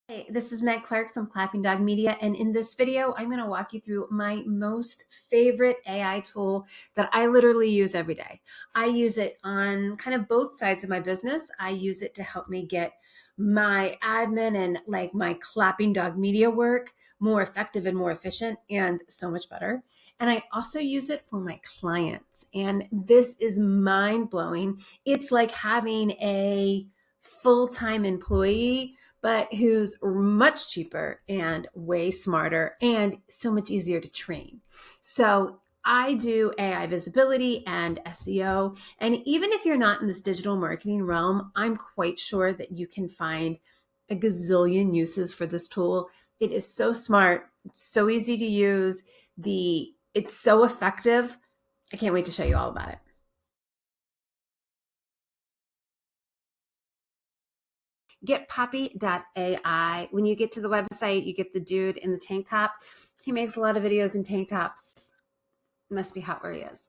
Hey, this is Meg Clark from Clapping Dog Media, and in this video, I'm going to walk you through my most favorite AI tool that I literally use every day. I use it on kind of both sides of my business. I use it to help me get my admin and like my Clapping Dog Media work more effective and more efficient and so much better. And I also use it for my clients, and this is mind-blowing. It's like having a full-time employee but who's much cheaper and way smarter and so much easier to train. So I do AI visibility and SEO. And even if you're not in this digital marketing realm, I'm quite sure that you can find a gazillion uses for this tool. It is so smart. It's so easy to use. It's so effective. I can't wait to show you all about it. Get PoppyAI. When you get to the website, you get the dude in the tank top. He makes a lot of videos in tank tops. Must be hot where he is.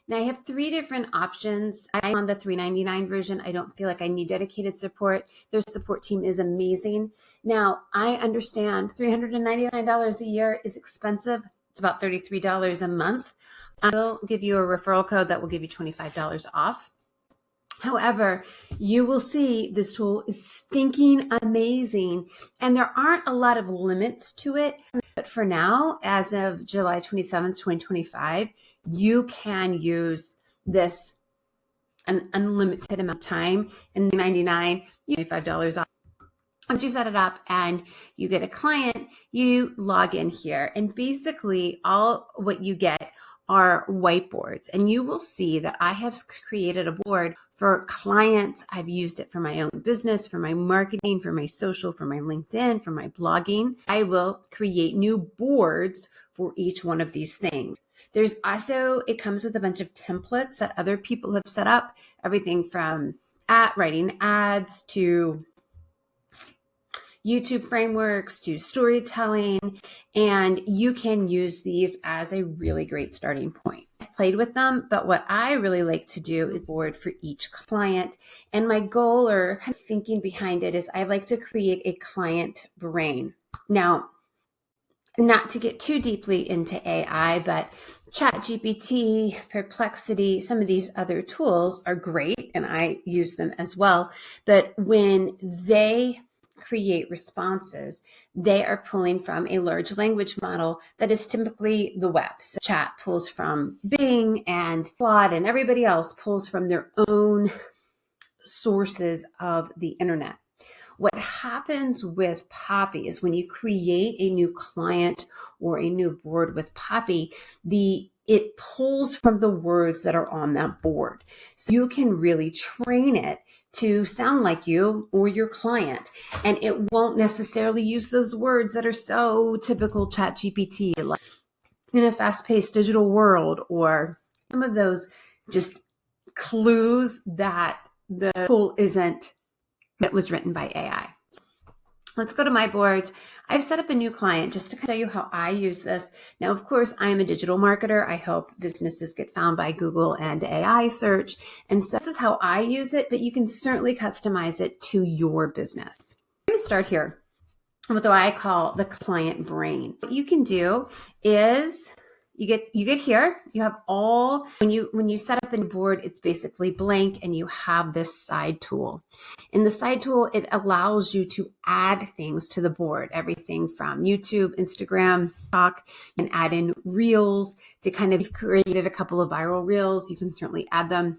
Now I have 3 different options. I'm on the $3.99 version. I don't feel like I need dedicated support. Their support team is amazing. Now I understand $399 a year is expensive. It's about $33 a month. I'll give you a referral code that will give you $25 off. However, you will see this tool is stinking amazing, and there aren't a lot of limits to it. But for now, as of July 27th, 2025, you can use this an unlimited amount of time, and $99, $25 off. Once you set it up and you get a client, you log in here, and basically all what you get are whiteboards, and you will see that I have created a board for clients. I've used it for my own business, for my marketing, for my social, for my LinkedIn, for my blogging. I will create new boards for each one of these things. There's also, it comes with a bunch of templates that other people have set up, everything from writing ads to YouTube frameworks to storytelling, and you can use these as a really great starting point. I've played with them, but what I really like to do is board for each client. And my goal or kind of thinking behind it is I like to create a client brain. Now, not to get too deeply into AI, but ChatGPT, Perplexity, some of these other tools are great, and I use them as well. But when they create responses, they are pulling from a large language model that is typically the web. So chat pulls from Bing, and Claude and everybody else pulls from their own sources of the internet. What happens with Poppy is when you create a new client or a new board with Poppy, it pulls from the words that are on that board. So you can really train it to sound like you or your client, and it won't necessarily use those words that are so typical ChatGPT, like in a fast-paced digital world, or some of those just clues that the tool isn't, that was written by AI. Let's go to my boards. I've set up a new client just to show you how I use this. Now, of course, I am a digital marketer. I help businesses get found by Google and AI search. And so this is how I use it, but you can certainly customize it to your business. I'm going to start here with what I call the client brain. What you can do is you get here, you have all, when you set up a board, it's basically blank, and you have this side tool. In the side tool, it allows you to add things to the board, everything from YouTube, Instagram, TikTok, and add in reels to kind of created a couple of viral reels. You can certainly add them.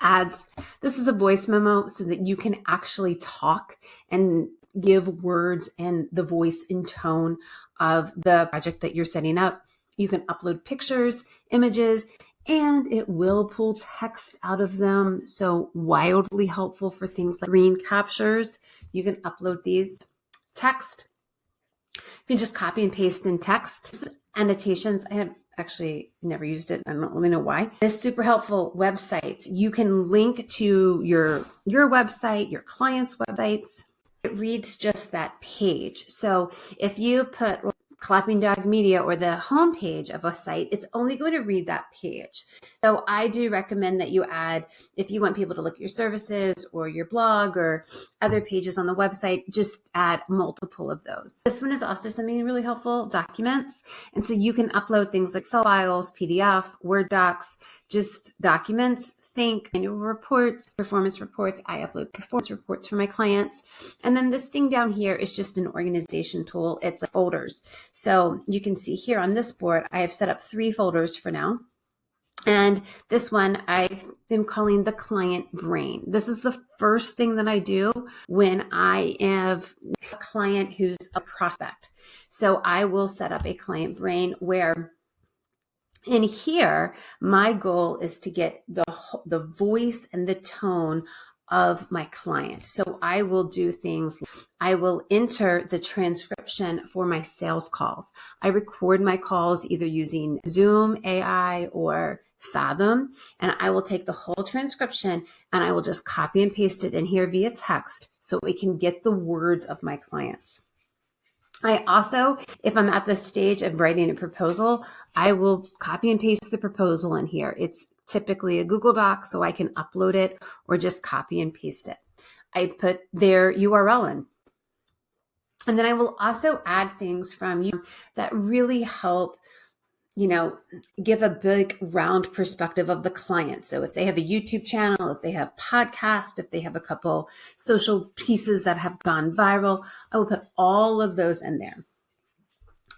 Ads. This is a voice memo so that you can actually talk and give words and the voice and tone of the project that you're setting up. You can upload pictures, images, and it will pull text out of them. So wildly helpful for things like screen captures. You can upload these text. You can just copy and paste in text. Annotations. I have actually never used it. I don't really know why. It's super helpful. Websites. You can link to your website, your client's websites. It reads just that page. So if you put Clapping Dog Media or the homepage of a site, it's only going to read that page. So I do recommend that you add, if you want people to look at your services or your blog or other pages on the website, just add multiple of those. This one is also something really helpful, documents. And so you can upload things like Excel files, PDF, Word docs, just documents. Think annual reports, performance reports. I upload performance reports for my clients. And then this thing down here is just an organization tool. It's like folders. So you can see here on this board, I have set up 3 folders for now. And this one I am calling the client brain. This is the first thing that I do when I have a client who's a prospect. So I will set up a client brain where in here, my goal is to get the voice and the tone of my client. So I will do things, I will enter the transcription for my sales calls. I record my calls either using Zoom AI or Fathom, and I will take the whole transcription and I will just copy and paste it in here via text so we can get the words of my clients. I also, if I'm at the stage of writing a proposal, I will copy and paste the proposal in here. It's typically a Google Doc, so I can upload it or just copy and paste it. I put their URL in. And then I will also add things from you that really help, give a big round perspective of the client. So if they have a YouTube channel, if they have podcast, if they have a couple social pieces that have gone viral, I will put all of those in there.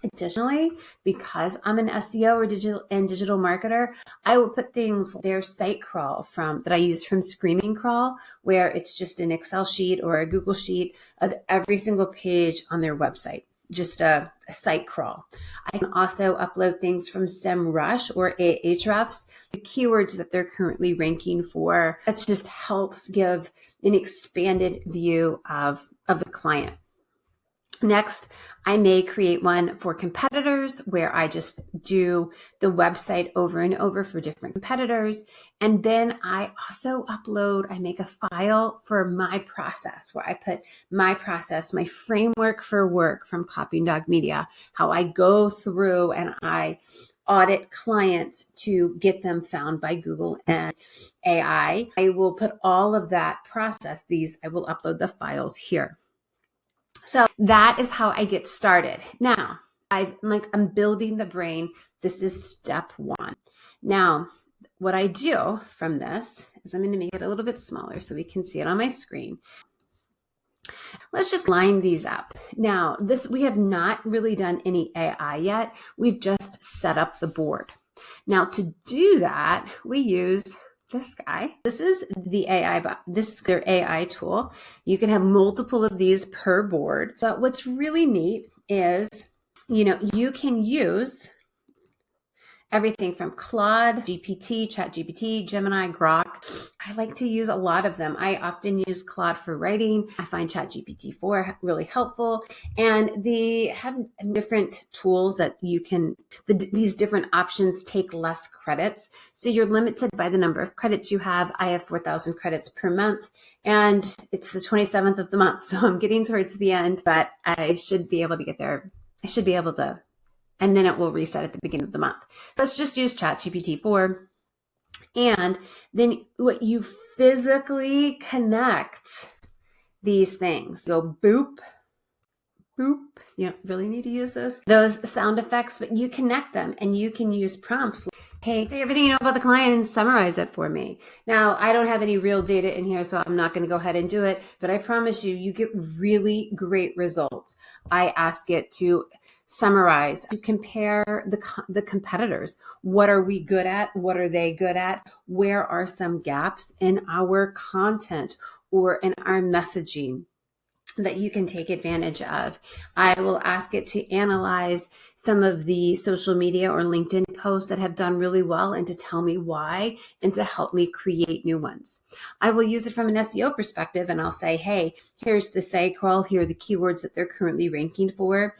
Additionally, because I'm an SEO or digital marketer, I will put things like their site crawl that I use from Screaming Crawl, where it's just an Excel sheet or a Google sheet of every single page on their website. Just a site crawl. I can also upload things from SEMrush or Ahrefs, the keywords that they're currently ranking for. That just helps give an expanded view of the client. Next, I may create one for competitors where I just do the website over and over for different competitors. And then I also I make a file for my process where I put my process, my framework for work from Clapping Dog Media, how I go through and I audit clients to get them found by Google and AI. I will put all of that process. I will upload the files here. So that is how I get started. Now, I'm building the brain. This is step 1. Now, what I do from this is I'm going to make it a little bit smaller so we can see it on my screen. Let's just line these up. Now, we have not really done any AI yet. We've just set up the board. Now, to do that, we use this guy. This is the AI bot. This is their AI tool. You can have multiple of these per board. But what's really neat is, you can use everything from Claude, GPT, ChatGPT, Gemini, Grok. I like to use a lot of them. I often use Claude for writing. I find ChatGPT-4 really helpful. And they have different tools that these different options take less credits. So you're limited by the number of credits you have. I have 4,000 credits per month, and it's the 27th of the month. So I'm getting towards the end, but I should be able to get there. And then it will reset at the beginning of the month. Let's just use ChatGPT-4. And then what you physically connect these things. Go boop, boop. You don't really need to use those sound effects, but you connect them and you can use prompts. Hey, say everything you know about the client and summarize it for me. Now, I don't have any real data in here, so I'm not going to go ahead and do it, but I promise you get really great results. I ask it to summarize, to compare the competitors. What are we good at? What are they good at? Where are some gaps in our content or in our messaging that you can take advantage of? I will ask it to analyze some of the social media or LinkedIn posts that have done really well and to tell me why and to help me create new ones. I will use it from an SEO perspective and I'll say, hey, here's the site crawl. Here are the keywords that they're currently ranking for.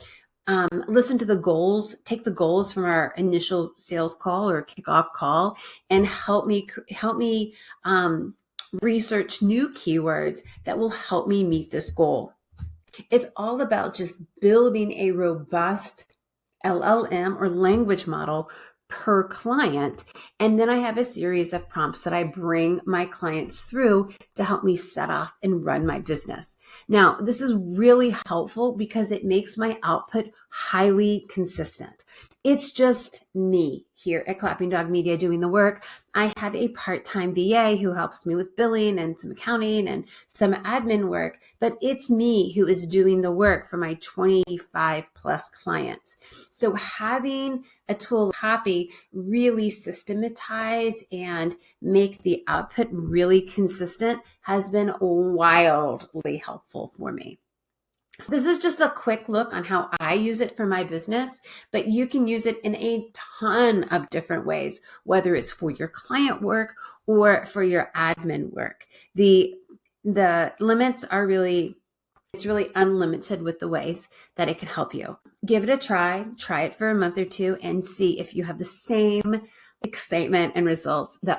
Listen to the goals, take the goals from our initial sales call or kickoff call and help me research new keywords that will help me meet this goal. It's all about just building a robust LLM or language model per client. And then I have a series of prompts that I bring my clients through to help me set off and run my business. Now, this is really helpful because it makes my output highly consistent. It's just me here at Clapping Dog Media doing the work. I have a part-time VA who helps me with billing and some accounting and some admin work, but it's me who is doing the work for my 25 plus clients. So having a tool like Poppy really systematize and make the output really consistent has been wildly helpful for me. So this is just a quick look on how I use it for my business, but you can use it in a ton of different ways, whether it's for your client work or for your admin work. The limits are it's really unlimited with the ways that it can help you. Give it a try it for a month or two and see if you have the same excitement and results that